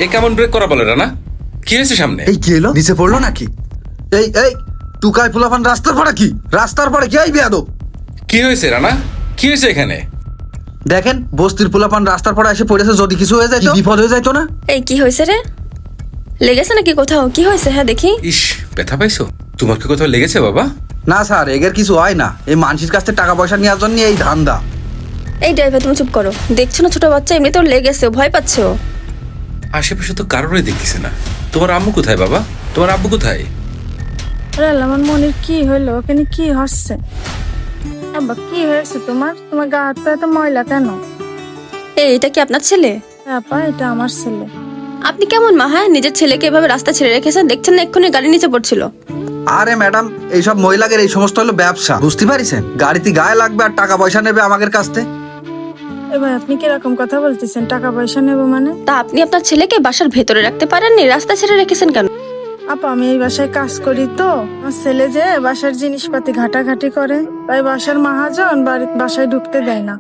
এ কেমন ব্রেক করা বলে রানা? কি হয়েছে সামনে? এই কি হলো? নিচে পড়লো নাকি? এই এই টুকাই ফুলাফান রাস্তার পরে কি? রাস্তার পরে কি এই বেয়াদব? কি হয়েছে রানা? কি হয়েছে এখানে? দেখেন বস্তির ফুলাফান রাস্তার পরে এসে পড়েছে, যদি কিছু হয়ে যায় বিপদ হয়ে যাইতো না? এই কি হয়েছে রে? লেগেছে নাকি কোথাও? কি হয়েছে? হ্যাঁ দেখি। ইস, ব্যথা পাইছো? তোমার কি কোথাও লেগেছে বাবা? না স্যার, এগের কিছু হয় না। এই মানুষের কাছ থেকে টাকা পয়সা নেওয়ার জন্য এই ধান্দা। এই ড্রাইভার তুমি চুপ করো। দেখছো না ছোট বাচ্চা এমনি তো লেগেছে, ভয় পাচ্ছে ও। আশেপাশে তো কারোরই দেখতেছে না। তোমার আম্মু কোথায় বাবা? তোমার আব্বু কোথায়? আমার মনের কি হলো? ওখানে কি হচ্ছে? আব্বা কি হয়েছে তোমার? তোমার গা হাত পা এত ময়লা কেন? এই এটা কি আপনার ছেলে? আপা এটা আমার ছেলে। আপনি কেমন মা? হ্যাঁ, নিজের ছেলেকে এভাবে রাস্তা ছেড়ে রেখেছেন, দেখছেন না এক্ষুনি গাড়ি নিচে পড়ছিল। আরে ম্যাডাম, এইসব মহিলাদের এই সমস্ত হলো ব্যবসা, বুঝতে পারিছেন? গাড়িতে গায়ে লাগবে আর টাকা পয়সা নেবে আমাদের কাছ থেকে। এবার আপনি কিরকম কথা বলতেছেন? টাকা পয়সা নেবো মানে? তা আপনি আপনার ছেলেকে বাসার ভেতরে রাখতে পারেননি, রাস্তা ছেড়ে রেখেছেন কেন? আপা আমি এই বাসায় কাজ করি তো, আমার ছেলে যে বাসার জিনিসপাতি ঘাটাঘাটি করে, তাই বাসার মহাজন বাসায় ঢুকতে দেয় না।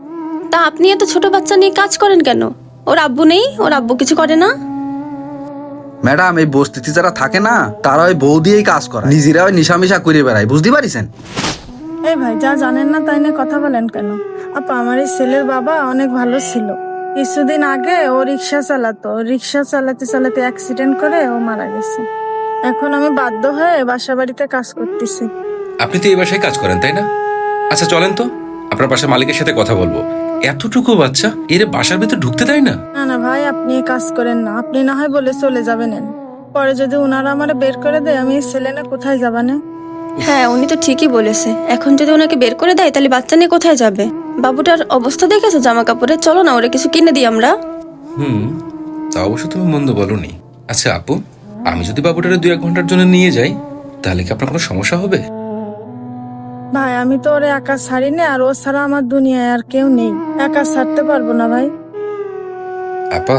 তা আপনি এত ছোট বাচ্চা নিয়ে কাজ করেন কেন? ওর আব্বু নেই? ওর আব্বু কিছু করে না? ম্যাডাম, এই বস্তিতে যারা থাকে না তারা ওই বউ দিয়েই কাজ করে, নিজেরা ওই নিশামিশা করে বেড়ায়, বুঝতে পারিছেন? এই ভাই যা জানেন না তাই নিয়ে কথা বলেন কেন? আপা আমার এই ছেলের বাবা অনেক ভালো ছিল। কিছুদিন আগে ও রিক্সা চালাতো, রিক্সা চালাতে চালাতে অ্যাক্সিডেন্ট করে ও মারা গেছে। এখন আমি বাধ্য হয়ে বাসা বাড়িতে কাজ করতেছি। আপনি তো এই বাসায় কাজ করেন তাই না? আচ্ছা চলেন তো, আপনার বাসার মালিকের সাথে কথা বলবো। এতটুকু বাচ্চা এর বাসার ভেতর ঢুকতে দেয় না? না না ভাই, আপনি এই কাজ করেন না। আপনি না হয় বলে চলে যাবেন, পরে যদি উনারা আমার বের করে দেয় আমি এই ছেলে না কোথায় যাবানে? হ্যাঁ, উনি তো ঠিকই বলেছে। এখন যদি ওনাকে বের করে দেয় তাহলে বাচ্চা নিয়ে কোথায় যাবে? বাবুটার অবস্থা দেখেছো জামা কাপড়ে? চলো না ওরে কিছু কিনে দিই আমরা। তা অবশ্য তুমি মন্দ বলনি। আচ্ছা আপু, আমি যদি বাবুটারে 2-1 ঘন্টার জন্য নিয়ে যাই তাহলে কি আপনার কোনো সমস্যা হবে? ভাই আমি তো ওরে একা ছাড়ি না, আর ও ছাড়া আমার দুনিয়ায় আর কেউ নেই। একা ছাড়তে পারবো না ভাই। আপা,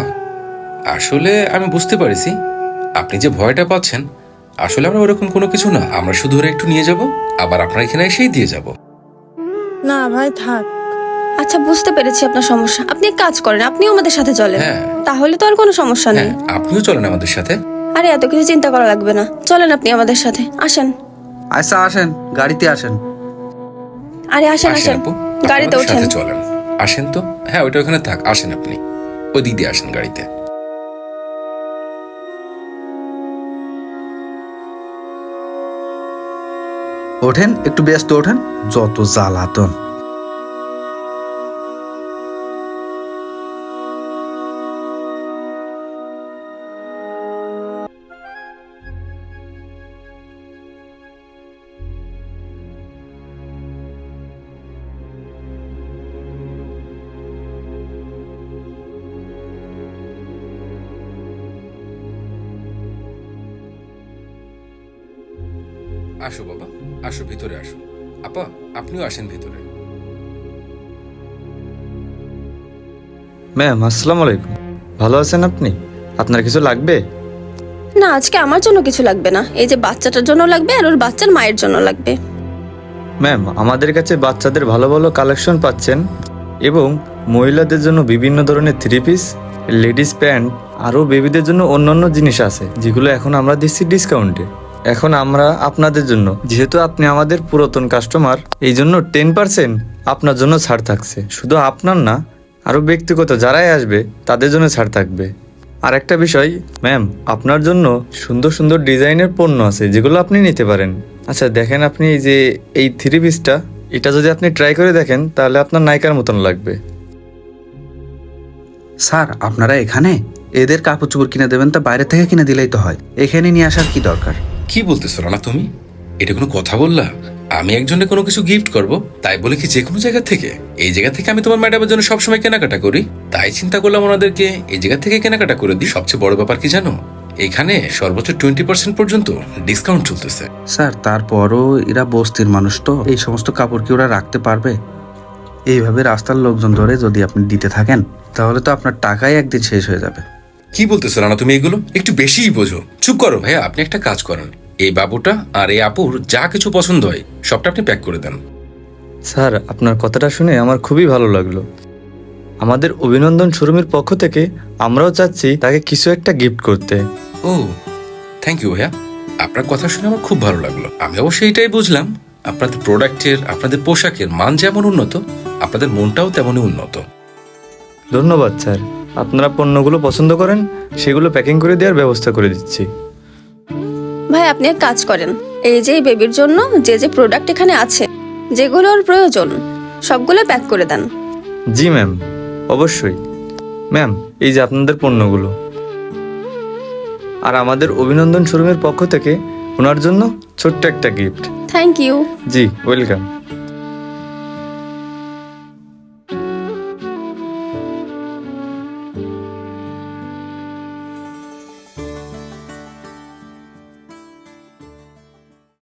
আসলে আমি বুঝতে পারছি আপনি যে ভয়টা পাচ্ছেন। আসলে আমরা ওরকম কোনো কিছু না, আমরা শুধু ওরা একটু নিয়ে যাব, আবার আপনার এখানে এসেই দিয়ে যাব। না ভাই থাক। আচ্ছা বুঝতে পেরেছি আপনার সমস্যা। আপনি এক কাজ করেন, আপনিও আমাদের সাথে চলেন। হ্যাঁ। তাহলে তো আর কোনো সমস্যা নেই। হ্যাঁ, আপনিও চলেন আমাদের সাথে। আরে এত কিছু চিন্তা করা লাগবে না, চলেন আপনি আমাদের সাথে, আসেন। আচ্ছা আসেন, গাড়িতে আসেন। আরে আসেন আসেন আসেন, আপু, গাড়িতে আমাদের ওঠেন। সাথে চলেন। আসেন তো। হ্যাঁ, ওইটা ওখানে থাক, আসেন আপনি ওই দিক দিয়ে আসেন গাড়িতে। ওঠেন, একটু ব্যস্ত ওঠেন, যত জ্বালাতন। আসো বাবা, আসো ভিতরে আসো। আপা, আপনিও আসেন ভিতরে। ম্যাম আসসালামু আলাইকুম। ভালো আছেন আপনি? আপনার কিছু লাগবে? না, আজকে আমার জন্য কিছু লাগবে না। এই যে বাচ্চাটার জন্য লাগবে আর ওর বাচ্চার মায়ের জন্য লাগবে। ম্যাম আমাদের কাছে বাচ্চাদের ভালো ভালো কালেকশন পাচ্ছেন, এবং মহিলাদের জন্য বিভিন্ন ধরনের থ্রি পিস, লেডিস প্যান্ট, আরও বেবিদের জন্য অন্যান্য জিনিস আছে যেগুলো এখন আমরা দিচ্ছি ডিসকাউন্টে। এখন আমরা আপনাদের জন্য, যেহেতু আপনি আমাদের পুরাতন কাস্টমার, এই জন্য 10% আপনার জন্য ছাড় থাকছে। শুধু আপনার না, আরও ব্যক্তিগত যারাই আসবে তাদের জন্য ছাড় থাকবে। আর একটা বিষয় ম্যাম, আপনার জন্য সুন্দর সুন্দর ডিজাইনের পণ্য আছে যেগুলো আপনি নিতে পারেন। আচ্ছা দেখেন, আপনি এই যে এই থ্রি পিসটা, এটা যদি আপনি ট্রাই করে দেখেন তাহলে আপনার নায়িকার মতন লাগবে। স্যার আপনারা এখানে এদের কাপড় চোপড় কিনে দেবেন, তা বাইরে থেকে কিনে দিলেই তো হয়, এখানে নিয়ে আসার কি দরকার? কি বলতেছো রানা তুমি? এটা কোনো কথা বললা? আমি একজনের কোনো কিছু গিফট করব তাই বলে কি যে কোনো জায়গা থেকে? এই জায়গা থেকে আমি তোমার ম্যাডামের জন্য সবসময় কেনাকাটা করি, তাই চিন্তা করলাম ওনাদেরকে এই জায়গা থেকে কেনাকাটা করে দিই। সবচেয়ে বড় ব্যাপার কি জানো? এখানে সর্বোচ্চ 20% পর্যন্ত ডিসকাউন্ট চলতেছে। স্যার তারপরও এরা বস্তির মানুষ, তো এই সমস্ত কাপড় কি ওরা রাখতে পারবে? এইভাবে রাস্তার লোকজন ধরে যদি আপনি দিতে থাকেন তাহলে তো আপনার টাকাই একদিন শেষ হয়ে যাবে। কি বলতেছো রানা তুমি? এগুলো একটু বেশিই বোঝো। চুপ করো ভাইয়া, আপনি একটা কাজ করেন, এই বাবুটা আর এই আপুর যা কিছু পছন্দ হয় সবটা আপনি প্যাক করে দেন। স্যার আপনার কথাটা শুনে আমার খুবই ভালো লাগলো। আমাদের অভিনন্দন শোরুমের পক্ষ থেকে আমরাও চাচ্ছি তাকে কিছু একটা গিফট করতে। ও থ্যাংক ইউ ভাইয়া, আপনার কথা শুনে আমার খুব ভালো লাগলো। আমি অবশ্যই এটাই বুঝলাম, আপনাদের প্রোডাক্টের, আপনাদের পোশাকের মান যেমন উন্নত, আপনাদের মনটাও তেমনই উন্নত। ধন্যবাদ স্যার, আপনারা পণ্যগুলো পছন্দ করেন সেগুলো প্যাকিং করে দেওয়ার ব্যবস্থা করে দিচ্ছি। ভাই আপনি এক কাজ করেন, এই যে এই বেবির জন্য যে যে প্রোডাক্ট এখানে আছে, যেগুলোর প্রয়োজন সবগুলো প্যাক করে দেন। জি ম্যাম, অবশ্যই। ম্যাম, এই যে আপনাদের পণ্যগুলো, আর আমাদের অভিনন্দন শোরুমের পক্ষ থেকে ওনার জন্য ছোট্ট একটা গিফট। Thank you. জি, ওয়েলকাম।